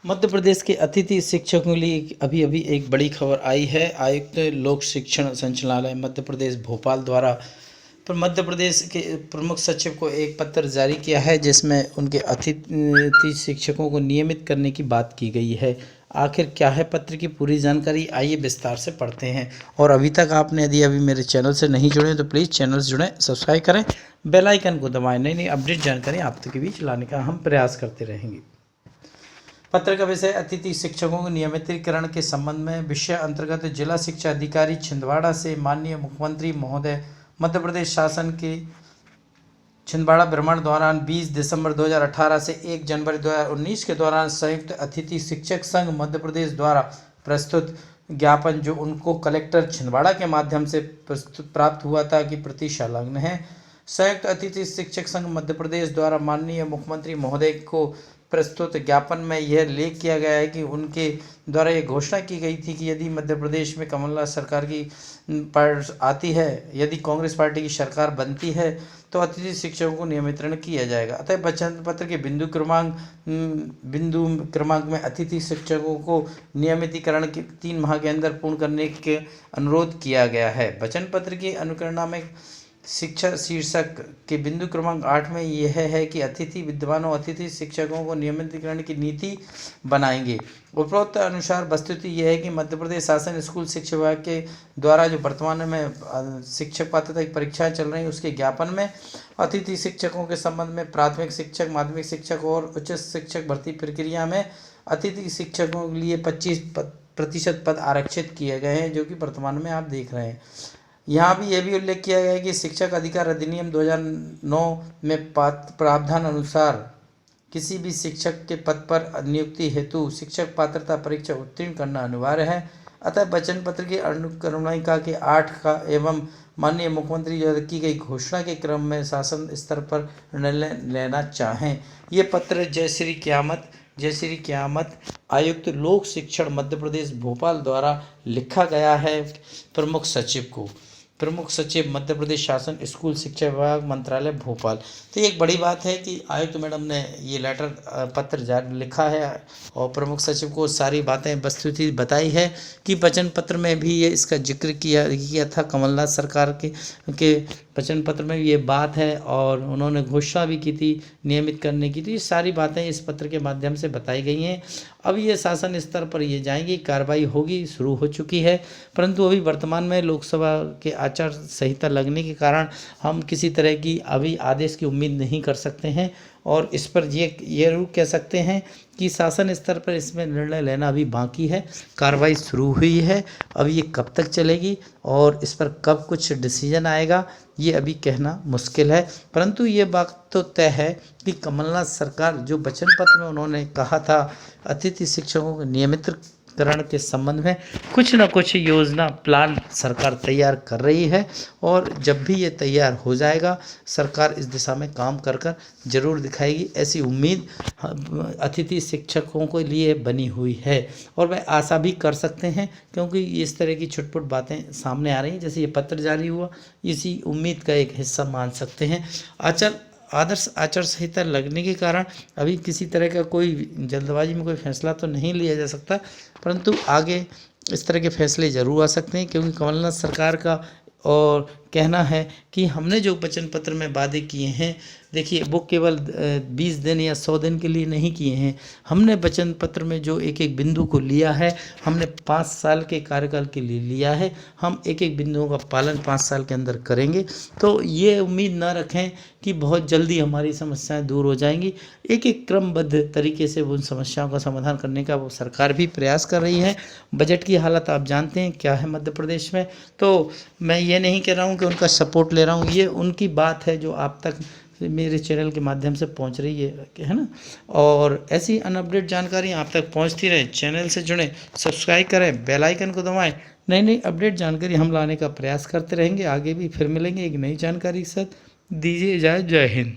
मध्य प्रदेश के अतिथि शिक्षकों के लिए अभी अभी एक बड़ी खबर आई है। आयुक्त लोक शिक्षण संचालनालय मध्य प्रदेश भोपाल द्वारा पर मध्य प्रदेश के प्रमुख सचिव को एक पत्र जारी किया है, जिसमें उनके अतिथि शिक्षकों को नियमित करने की बात की गई है। आखिर क्या है पत्र की पूरी जानकारी, आइए विस्तार से पढ़ते हैं। और अभी तक आपने यदि अभी मेरे चैनल से नहीं जुड़े तो प्लीज़ चैनल से जुड़ें, सब्सक्राइब करें, बेल आइकन को दबाएं। नई नई अपडेट जानकारी आप तक के बीच लाने का हम प्रयास करते रहेंगे। पत्र का विषय अतिथि शिक्षकों के नियमितीकरण के संबंध में। विषय अंतर्गत जिला शिक्षा अधिकारी छिंदवाड़ा से माननीय मुख्यमंत्री महोदय मध्य प्रदेश शासन के छिंदवाड़ा भ्रमण दौरान 20 दिसंबर 2018 से 1 जनवरी 2019 के दौरान संयुक्त अतिथि शिक्षक संघ मध्य प्रदेश द्वारा प्रस्तुत ज्ञापन, जो उनको कलेक्टर छिंदवाड़ा के माध्यम से प्रस्तुत प्राप्त हुआ था, कि प्रति संलग्न है। संयुक्त अतिथि शिक्षक संघ मध्य प्रदेश द्वारा माननीय मुख्यमंत्री महोदय को प्रस्तुत ज्ञापन में यह उल्लेख किया गया है कि उनके द्वारा ये घोषणा की गई थी कि यदि मध्य प्रदेश में कमलनाथ सरकार की आती है, यदि कांग्रेस पार्टी की सरकार बनती है, तो अतिथि शिक्षकों को नियमित्रण किया जाएगा। अतः वचन पत्र के बिंदु क्रमांक में अतिथि शिक्षकों को नियमितीकरण के 3 माह के अंदर पूर्ण करने के अनुरोध किया गया है। वचन पत्र की अनुकरणा में शिक्षा शीर्षक के बिंदु क्रमांक 8 में यह है कि अतिथि विद्वानों अतिथि शिक्षकों को नियमितीकरण की नीति बनाएंगे। उपरोक्त अनुसार वस्तुतः यह है कि मध्य प्रदेश शासन स्कूल शिक्षा विभाग के द्वारा जो वर्तमान में शिक्षक पात्रता की परीक्षाएं चल रही हैं, उसके ज्ञापन में अतिथि शिक्षकों के संबंध में प्राथमिक शिक्षक, माध्यमिक शिक्षक और उच्च शिक्षक भर्ती प्रक्रिया में अतिथि शिक्षकों के लिए 25% पद आरक्षित किए गए हैं, जो कि वर्तमान में आप देख रहे हैं। यहाँ भी यह भी उल्लेख किया गया है कि शिक्षक अधिकार अधिनियम 2009 में प्रावधान अनुसार किसी भी शिक्षक के पद पर नियुक्ति हेतु शिक्षक पात्रता परीक्षा उत्तीर्ण करना अनिवार्य है। अतः वचन पत्र की अनुक्रमणिका के 8 का एवं माननीय मुख्यमंत्री द्वारा की गई घोषणा के क्रम में शासन स्तर पर निर्णय लेना चाहें। ये पत्र जय श्री क्यामत आयुक्त लोक शिक्षण मध्य प्रदेश भोपाल द्वारा लिखा गया है प्रमुख सचिव मध्य प्रदेश शासन स्कूल शिक्षा विभाग मंत्रालय भोपाल। तो ये एक बड़ी बात है कि आयुक्त मैडम ने ये पत्र जारी लिखा है और प्रमुख सचिव को सारी बातें वस्तुतः बताई है कि वचन पत्र में भी ये इसका जिक्र किया था। कमलनाथ सरकार के वचन पत्र में ये बात है और उन्होंने घोषणा भी की थी नियमित करने की। तो ये सारी बातें इस पत्र के माध्यम से बताई गई हैं। अब ये शासन स्तर पर ये जाएंगी, कार्रवाई होगी, शुरू हो चुकी है, परंतु अभी वर्तमान में लोकसभा के आचार संहिता लगने के कारण हम किसी तरह की अभी आदेश की उम्मीद नहीं कर सकते हैं। और इस पर ये जरूर कह सकते हैं कि शासन स्तर पर इसमें निर्णय लेना अभी बाकी है। कार्रवाई शुरू हुई है, अब ये कब तक चलेगी और इस पर कब कुछ डिसीजन आएगा, ये अभी कहना मुश्किल है। परंतु ये बात तो तय है कि कमलनाथ सरकार जो वचन पत्र में उन्होंने कहा था अतिथि शिक्षकों के नियमितीकरण के संबंध में कुछ न कुछ योजना प्लान सरकार तैयार कर रही है। और जब भी ये तैयार हो जाएगा, सरकार इस दिशा में काम कर जरूर दिखाएगी, ऐसी उम्मीद अतिथि शिक्षकों के लिए बनी हुई है। और वह आशा भी कर सकते हैं, क्योंकि इस तरह की छुटपुट बातें सामने आ रही हैं। जैसे ये पत्र जारी हुआ, इसी उम्मीद का एक हिस्सा मान सकते हैं। आदर्श आचार संहिता लगने के कारण अभी किसी तरह का कोई जल्दबाजी में कोई फैसला तो नहीं लिया जा सकता, परंतु आगे इस तरह के फैसले ज़रूर आ सकते हैं, क्योंकि कमलनाथ सरकार का और कहना है कि हमने जो वचन पत्र में वादे किए हैं, देखिए वो केवल 20 दिन या 100 दिन के लिए नहीं किए हैं। हमने वचन पत्र में जो एक एक बिंदु को लिया है, हमने 5 साल के कार्यकाल के लिए लिया है। हम एक एक बिंदुओं का पालन 5 साल के अंदर करेंगे। तो ये उम्मीद ना रखें कि बहुत जल्दी हमारी समस्याएं दूर हो जाएंगी। एक एक क्रमबद्ध तरीके से उन समस्याओं का समाधान करने का वो सरकार भी प्रयास कर रही है। बजट की हालत आप जानते हैं क्या है मध्य प्रदेश में, तो मैं ये नहीं कह रहा हूँ कि उनका सपोर्ट ले रहा हूँ, ये उनकी बात है जो आप तक मेरे चैनल के माध्यम से पहुंच रही है ना। और ऐसी अनअपडेट जानकारी आप तक पहुंचती रहे, चैनल से जुड़ें, सब्सक्राइब करें, बेल आइकन को दबाएं। नई नई अपडेट जानकारी हम लाने का प्रयास करते रहेंगे। आगे भी फिर मिलेंगे एक नई जानकारी के साथ। दीजिए इजाज़त, जय हिंद।